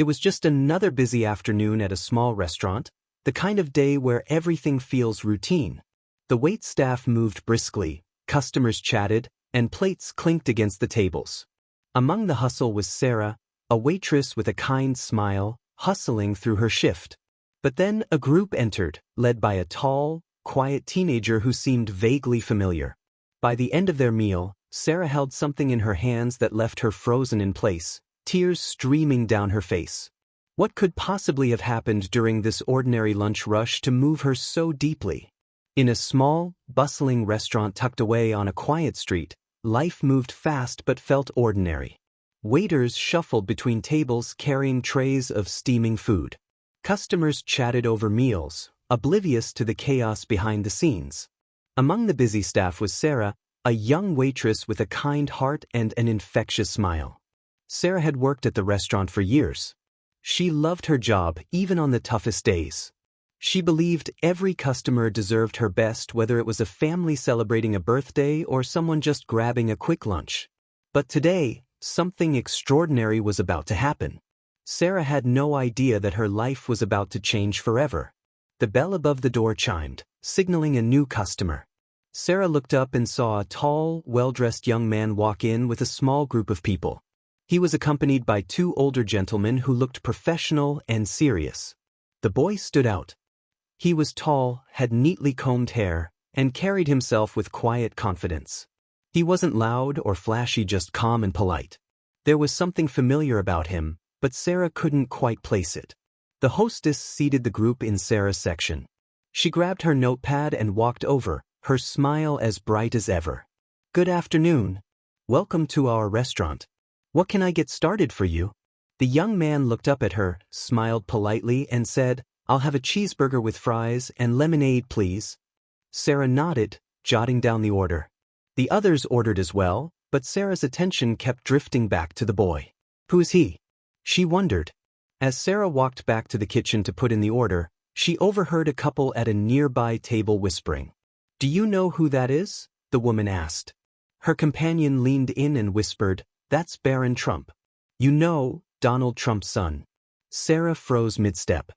It was just another busy afternoon at a small restaurant, the kind of day where everything feels routine. The waitstaff moved briskly, customers chatted, and plates clinked against the tables. Among the hustle was Sarah, a waitress with a kind smile, hustling through her shift. But then a group entered, led by a tall, quiet teenager who seemed vaguely familiar. By the end of their meal, Sarah held something in her hands that left her frozen in place, tears streaming down her face. What could possibly have happened during this ordinary lunch rush to move her so deeply? In a small, bustling restaurant tucked away on a quiet street, life moved fast but felt ordinary. Waiters shuffled between tables carrying trays of steaming food. Customers chatted over meals, oblivious to the chaos behind the scenes. Among the busy staff was Sarah, a young waitress with a kind heart and an infectious smile. Sarah had worked at the restaurant for years. She loved her job even on the toughest days. She believed every customer deserved her best, whether it was a family celebrating a birthday or someone just grabbing a quick lunch. But today, something extraordinary was about to happen. Sarah had no idea that her life was about to change forever. The bell above the door chimed, signaling a new customer. Sarah looked up and saw a tall, well-dressed young man walk in with a small group of people. He was accompanied by two older gentlemen who looked professional and serious. The boy stood out. He was tall, had neatly combed hair, and carried himself with quiet confidence. He wasn't loud or flashy, just calm and polite. There was something familiar about him, but Sarah couldn't quite place it. The hostess seated the group in Sarah's section. She grabbed her notepad and walked over, her smile as bright as ever. "Good afternoon. Welcome to our restaurant. What can I get started for you?" The young man looked up at her, smiled politely, and said, "I'll have a cheeseburger with fries and lemonade, please." Sarah nodded, jotting down the order. The others ordered as well, but Sarah's attention kept drifting back to the boy. "Who is he?" she wondered. As Sarah walked back to the kitchen to put in the order, she overheard a couple at a nearby table whispering. "Do you know who that is?" the woman asked. Her companion leaned in and whispered, "That's Barron Trump. You know, Donald Trump's son." Sarah froze mid-step.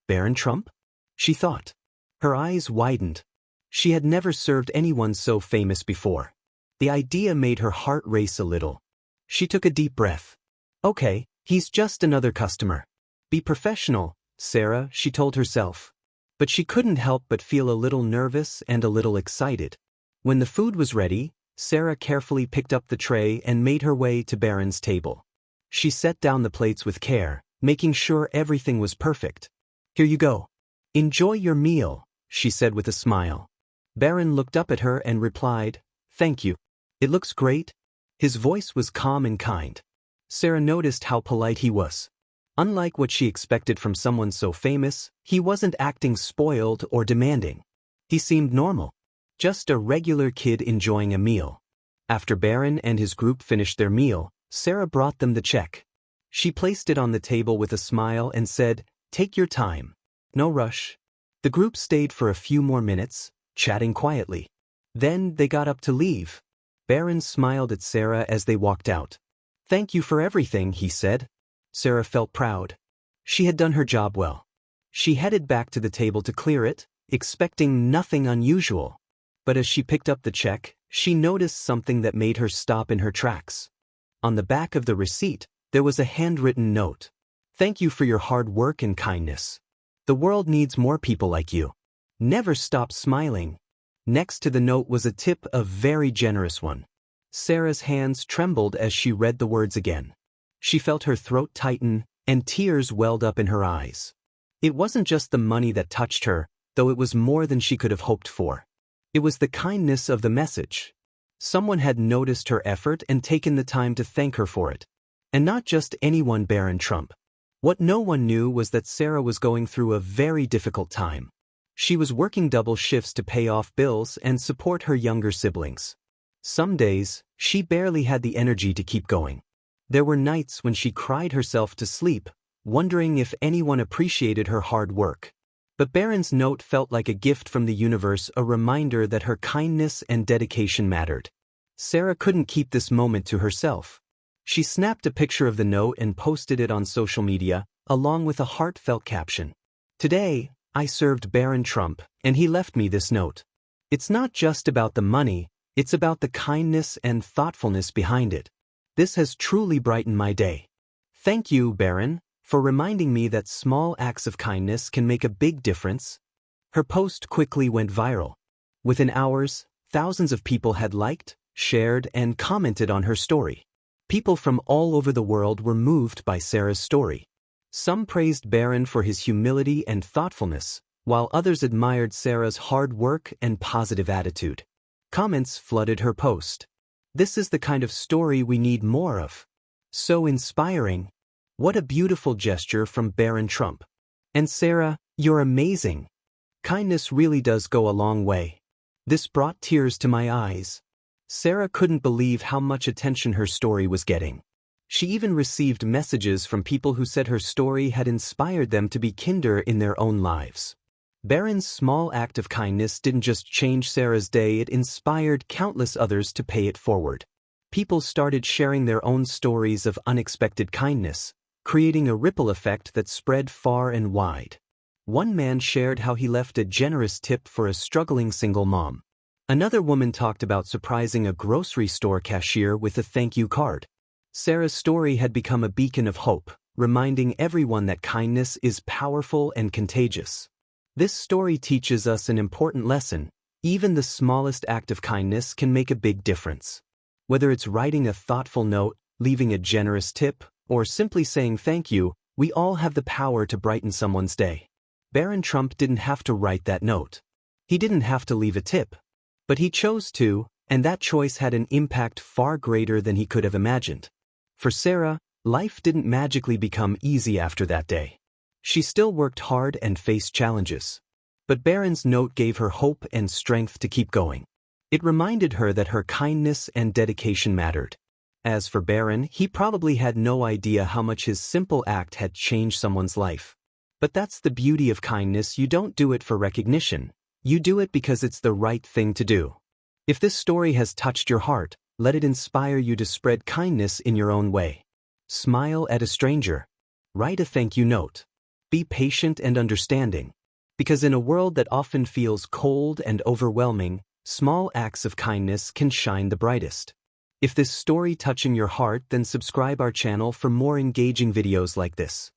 Barron Trump? She thought. Her eyes widened. She had never served anyone so famous before. The idea made her heart race a little. She took a deep breath. "Okay, he's just another customer. Be professional, Sarah," she told herself. But she couldn't help but feel a little nervous and a little excited. When the food was ready, Sarah carefully picked up the tray and made her way to Barron's table. She set down the plates with care, making sure everything was perfect. "Here you go. Enjoy your meal," she said with a smile. Barron looked up at her and replied, "Thank you. It looks great." His voice was calm and kind. Sarah noticed how polite he was. Unlike what she expected from someone so famous, he wasn't acting spoiled or demanding. He seemed normal. Just a regular kid enjoying a meal. After Barron and his group finished their meal, Sarah brought them the check. She placed it on the table with a smile and said, "Take your time. No rush." The group stayed for a few more minutes, chatting quietly. Then they got up to leave. Barron smiled at Sarah as they walked out. "Thank you for everything," he said. Sarah felt proud. She had done her job well. She headed back to the table to clear it, expecting nothing unusual. But as she picked up the check, she noticed something that made her stop in her tracks. On the back of the receipt, there was a handwritten note. "Thank you for your hard work and kindness. The world needs more people like you. Never stop smiling." Next to the note was a tip, a very generous one. Sarah's hands trembled as she read the words again. She felt her throat tighten, and tears welled up in her eyes. It wasn't just the money that touched her, though it was more than she could have hoped for. It was the kindness of the message. Someone had noticed her effort and taken the time to thank her for it. And not just anyone, Barron Trump. What no one knew was that Sarah was going through a very difficult time. She was working double shifts to pay off bills and support her younger siblings. Some days, she barely had the energy to keep going. There were nights when she cried herself to sleep, wondering if anyone appreciated her hard work. But Barron's note felt like a gift from the universe, a reminder that her kindness and dedication mattered. Sarah couldn't keep this moment to herself. She snapped a picture of the note and posted it on social media, along with a heartfelt caption. Today, I served Barron Trump, and he left me this note. It's not just about the money, it's about the kindness and thoughtfulness behind it. This has truly brightened my day. Thank you, Barron, for reminding me that small acts of kindness can make a big difference. Her post quickly went viral. Within hours, thousands of people had liked, shared, and commented on her story. People from all over the world were moved by Sarah's story. Some praised Barron for his humility and thoughtfulness, while others admired Sarah's hard work and positive attitude. Comments flooded her post. This is the kind of story we need more of. So inspiring. What a beautiful gesture from Barron Trump. And Sarah, you're amazing. Kindness really does go a long way. This brought tears to my eyes. Sarah couldn't believe how much attention her story was getting. She even received messages from people who said her story had inspired them to be kinder in their own lives. Barron's small act of kindness didn't just change Sarah's day, it inspired countless others to pay it forward. People started sharing their own stories of unexpected kindness, creating a ripple effect that spread far and wide. One man shared how he left a generous tip for a struggling single mom. Another woman talked about surprising a grocery store cashier with a thank you card. Sarah's story had become a beacon of hope, reminding everyone that kindness is powerful and contagious. This story teaches us an important lesson. Even the smallest act of kindness can make a big difference. Whether it's writing a thoughtful note, leaving a generous tip, or simply saying thank you, we all have the power to brighten someone's day. Barron Trump didn't have to write that note. He didn't have to leave a tip. But he chose to, and that choice had an impact far greater than he could have imagined. For Sarah, life didn't magically become easy after that day. She still worked hard and faced challenges. But Barron's note gave her hope and strength to keep going. It reminded her that her kindness and dedication mattered. As for Barron, he probably had no idea how much his simple act had changed someone's life. But that's the beauty of kindness. You don't do it for recognition. You do it because it's the right thing to do. If this story has touched your heart, let it inspire you to spread kindness in your own way. Smile at a stranger. Write a thank you note. Be patient and understanding. Because in a world that often feels cold and overwhelming, small acts of kindness can shine the brightest. If this story touching your heart, then subscribe our channel for more engaging videos like this.